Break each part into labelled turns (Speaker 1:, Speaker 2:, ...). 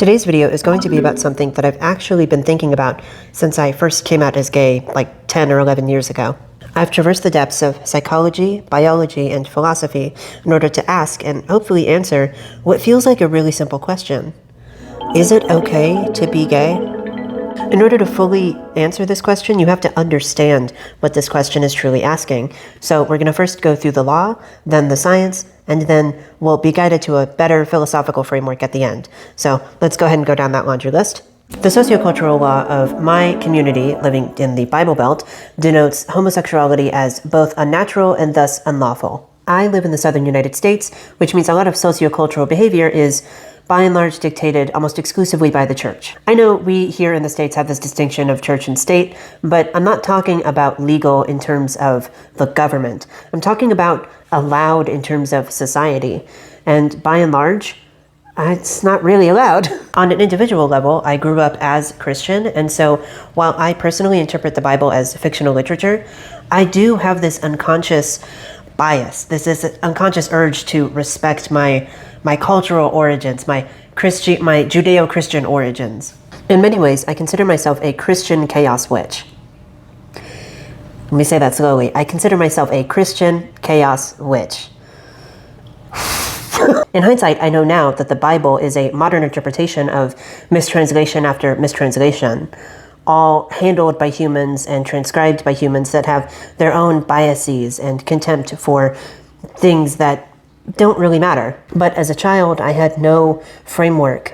Speaker 1: Today's video is going to be about something that I've actually been thinking about since I first came out as gay like 10 or 11 years ago. I've traversed the depths of psychology, biology, and philosophy in order to ask and hopefully answer what feels like a really simple question. Is it okay to be gay? In order to fully answer this question, you have to understand what this question is truly asking. So we're going to first go through the law, then the science, and then we'll be guided to a better philosophical framework at the end. So let's go ahead and go down that laundry list. The sociocultural law of my community living in the Bible Belt denotes homosexuality as both unnatural and thus unlawful. I live in the southern United States, which means a lot of sociocultural behavior is by and large dictated almost exclusively by the church. I know we here in the States have this distinction of church and state, but I'm not talking about legal in terms of the government. I'm talking about allowed in terms of society. And by and large, it's not really allowed. On an individual level, I grew up as Christian, and so while I personally interpret the Bible as fictional literature, I do have this unconscious bias. This is an unconscious urge to respect my cultural origins, my Judeo-Christian origins. In many ways, I consider myself a Christian chaos witch. Let me say that slowly. I consider myself a Christian chaos witch. In hindsight, I know now that the Bible is a modern interpretation of mistranslation after mistranslation, all handled by humans and transcribed by humans that have their own biases and contempt for things that don't really matter. But as a child, I had no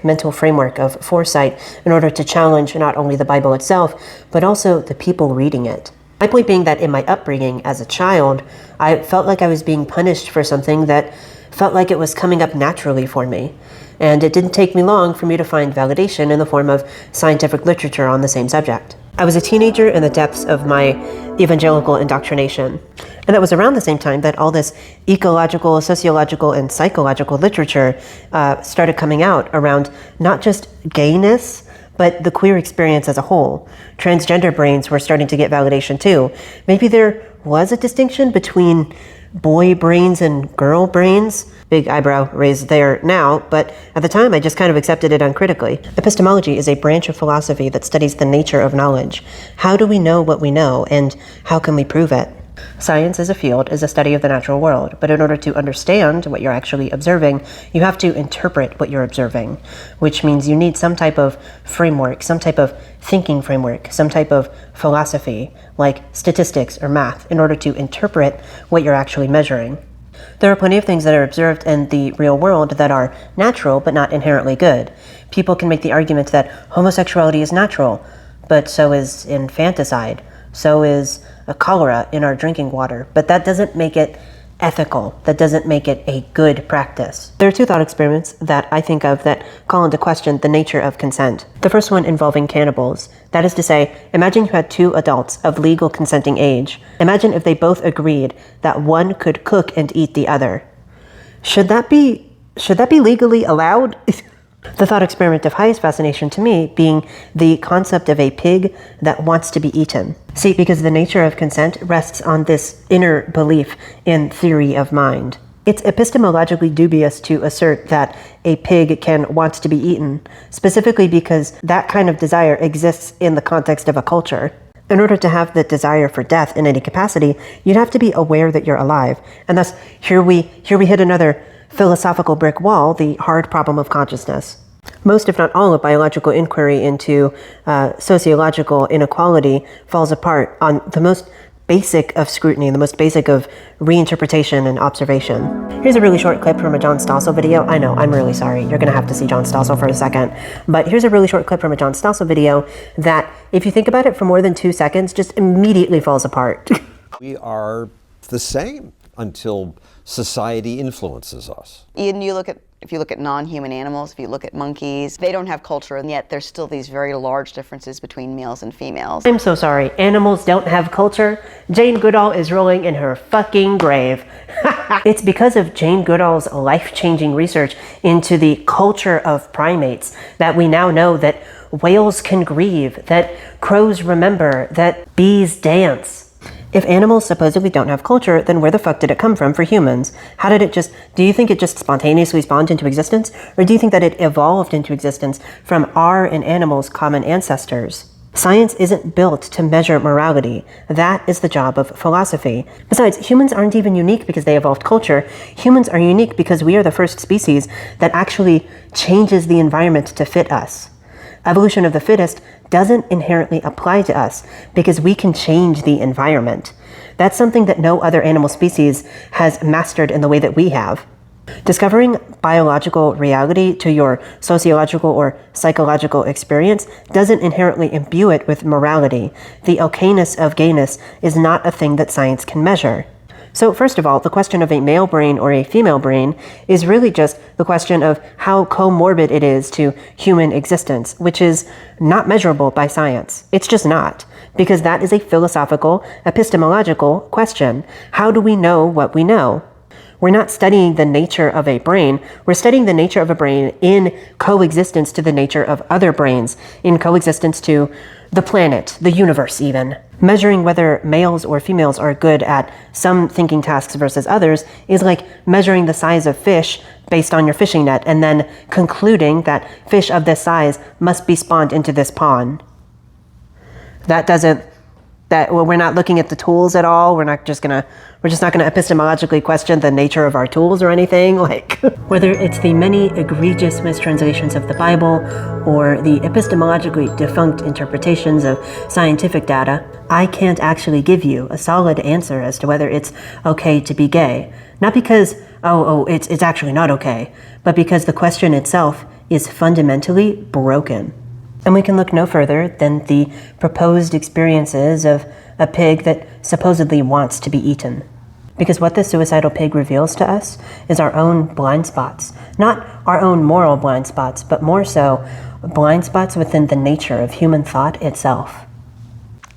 Speaker 1: mental framework of foresight in order to challenge not only the Bible itself, but also the people reading it. My point being that in my upbringing as a child, I felt like I was being punished for something that felt like it was coming up naturally for me. And it didn't take me long for me to find validation in the form of scientific literature on the same subject. I was a teenager in the depths of my evangelical indoctrination. And that was around the same time that all this ecological, sociological, and psychological literature started coming out around not just gayness, but the queer experience as a whole. Transgender brains were starting to get validation too. Maybe there was a distinction between boy brains and girl brains. Big eyebrow raised there now, but at the time I just kind of accepted it uncritically. Epistemology is a branch of philosophy that studies the nature of knowledge. How do we know what we know, and how can we prove it? Science as a field is a study of the natural world, but in order to understand what you're actually observing, you have to interpret what you're observing, which means you need some type of framework, some type of thinking framework, some type of philosophy, like statistics or math, in order to interpret what you're actually measuring. There are plenty of things that are observed in the real world that are natural but not inherently good. People can make the argument that homosexuality is natural, but so is infanticide. So is a cholera in our drinking water, but that doesn't make it ethical. That doesn't make it a good practice. There are two thought experiments that I think of that call into question the nature of consent. The first one involving cannibals. That is to say, imagine you had two adults of legal consenting age. Imagine if they both agreed that one could cook and eat the other. Should that be legally allowed? The thought experiment of highest fascination to me being the concept of a pig that wants to be eaten. See, because the nature of consent rests on this inner belief in theory of mind. It's epistemologically dubious to assert that a pig can want to be eaten, specifically because that kind of desire exists in the context of a culture. In order to have the desire for death in any capacity, you'd have to be aware that you're alive. And thus, here we hit another philosophical brick wall, the hard problem of consciousness. Most, if not all, of biological inquiry into sociological inequality falls apart on the most basic of scrutiny, the most basic of reinterpretation and observation. Here's a really short clip from a John Stossel video. I know, I'm really sorry. You're going to have to see John Stossel for a second. But here's a really short clip from a John Stossel video that, if you think about it for more than 2 seconds, just immediately falls apart.
Speaker 2: We are the same until society influences us.
Speaker 3: And if you look at non-human animals, if you look at monkeys, they don't have culture, and yet there's still these very large differences between males and females.
Speaker 1: I'm so sorry. Animals don't have culture? Jane Goodall is rolling in her fucking grave. It's because of Jane Goodall's life-changing research into the culture of primates that we now know that whales can grieve, that crows remember, that bees dance. If animals supposedly don't have culture, then where the fuck did it come from for humans? How did it just, do you think it just spontaneously spawned into existence? Or do you think that it evolved into existence from our and animals' common ancestors? Science isn't built to measure morality. That is the job of philosophy. Besides, humans aren't even unique because they evolved culture. Humans are unique because we are the first species that actually changes the environment to fit us. Evolution of the fittest doesn't inherently apply to us because we can change the environment. That's something that no other animal species has mastered in the way that we have. Discovering biological reality to your sociological or psychological experience doesn't inherently imbue it with morality. The okayness of gayness is not a thing that science can measure. So first of all, the question of a male brain or a female brain is really just the question of how comorbid it is to human existence, which is not measurable by science. It's just not, because that is a philosophical, epistemological question. How do we know what we know? We're not studying the nature of a brain. We're studying the nature of a brain in coexistence to the nature of other brains, in coexistence to the planet, the universe even. Measuring whether males or females are good at some thinking tasks versus others is like measuring the size of fish based on your fishing net and then concluding that fish of this size must be spawned into this pond. We're not looking at the tools at all. We're just not gonna epistemologically question the nature of our tools or anything. Like, whether it's the many egregious mistranslations of the Bible or the epistemologically defunct interpretations of scientific data, I can't actually give you a solid answer as to whether it's okay to be gay. Not because, it's actually not okay, but because the question itself is fundamentally broken. And we can look no further than the proposed experiences of a pig that supposedly wants to be eaten. Because what the suicidal pig reveals to us is our own blind spots. Not our own moral blind spots, but more so blind spots within the nature of human thought itself.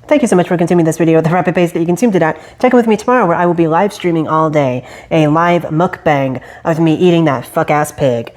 Speaker 1: Thank you so much for consuming this video at the rapid pace that you consumed it at. Check in with me tomorrow where I will be live streaming all day. A live mukbang of me eating that fuck-ass pig.